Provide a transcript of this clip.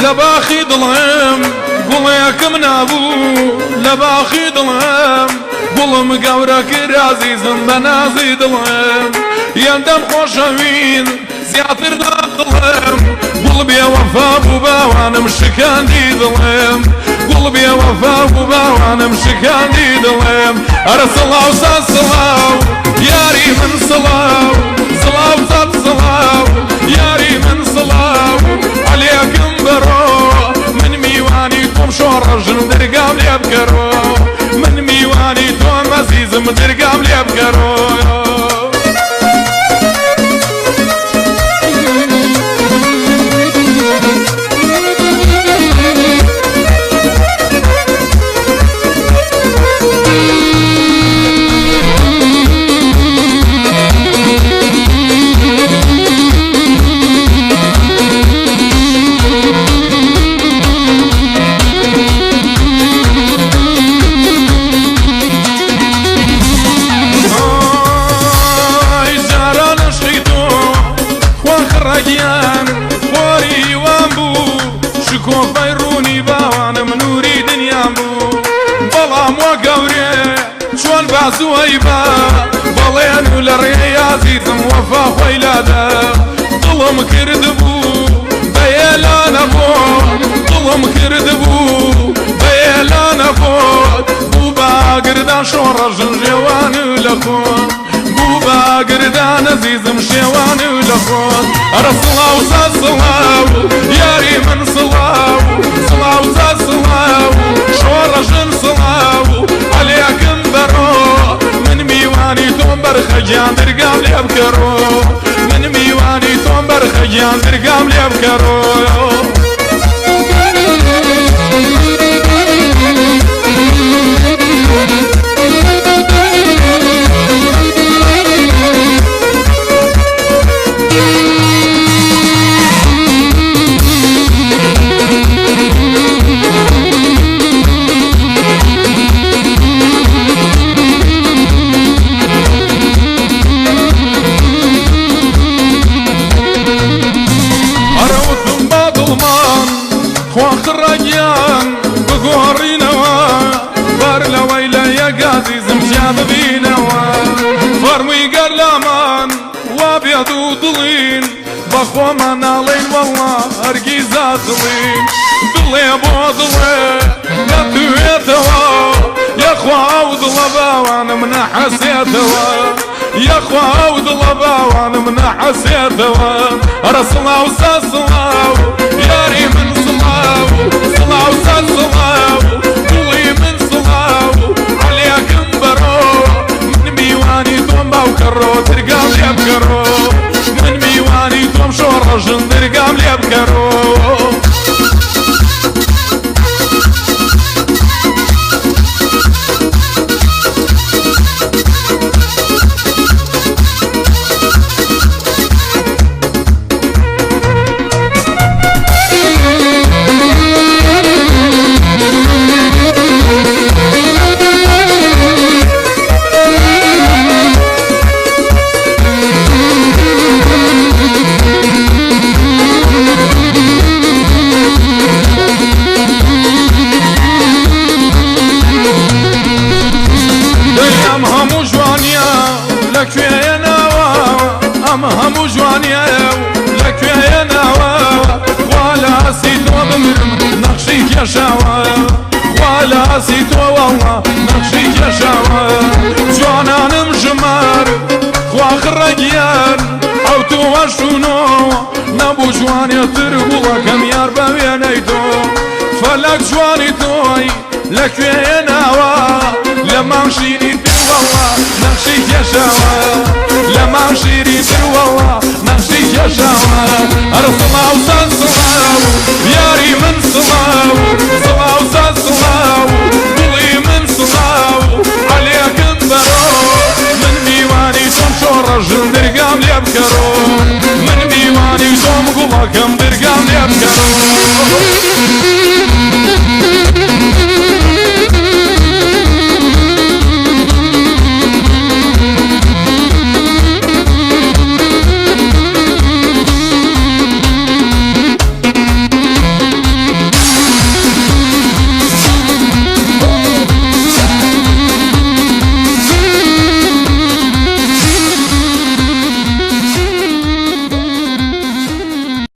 لباخي ظلم قولك من ابو لباخي ظلم قولم قورك رازيزم بنازي ظلم يندم خوشوين زياتر ظلم قلبي وفا بوبا وانا مشكان دي ظلم قلبي وفا بوبا وانا مشكان دي ظلم ارسلاو ساسلاو ياري من صلاو صلاو زاد صلاو ياري من صلاو عليكم برو من ميواني توم شورجن درقام لي ابكرو من ميواني توم عزيزم درقام لي ابكرو زويبا بلين ولري عزيزم وفا خويلادا ظلم كردبو بيلان ابو ظلم كردبو بيلان ابو بوبا قردان شورجن جوان لخون بوبا قردان عزيزم شوان لخون ارسلاو ساسلاو ياري من صلاو صلاو ساسلاو شورجن صلاو عليكم برو من ميواني توم برخجان درقام لي ابكرو من ميواني توم برخجان درقام لي ابكرو فرمي قرلامان وابيض ضلين بخوا ما نالين والله ارقيزات ضلين ضلي ابو ضلي لا تويتوا يا خوا وضلبا وانا من حسيتوا يا خوا وضلبا وانا من حسيتوا رسلاو ساسلاو ياري من صلاو صلاو ساسلاو ضلي من صلاو عليكم برو من ميواني توم باوكرو ترقام لي ابكرو من ميواني توم شورجن ترقام لي ابكرو همو جوانيا لك يا نوا ولا سيتو بمرم نقشيك يا شوا ولا سيتو والله نقشيك يا شوا جوانا نمجمر واخر رجيان او توشونو نبو جوانيا تربولا كم يار بوينيتو فلك جواني توي لك يا نوا لما مشيني والله نقشيك يا شوا لما مشيني والله نقشيك يا شوا ارسلاو ساسلاو ياري من صلاو صلاو ساسلاو خاکم درگم لێ بکەڕم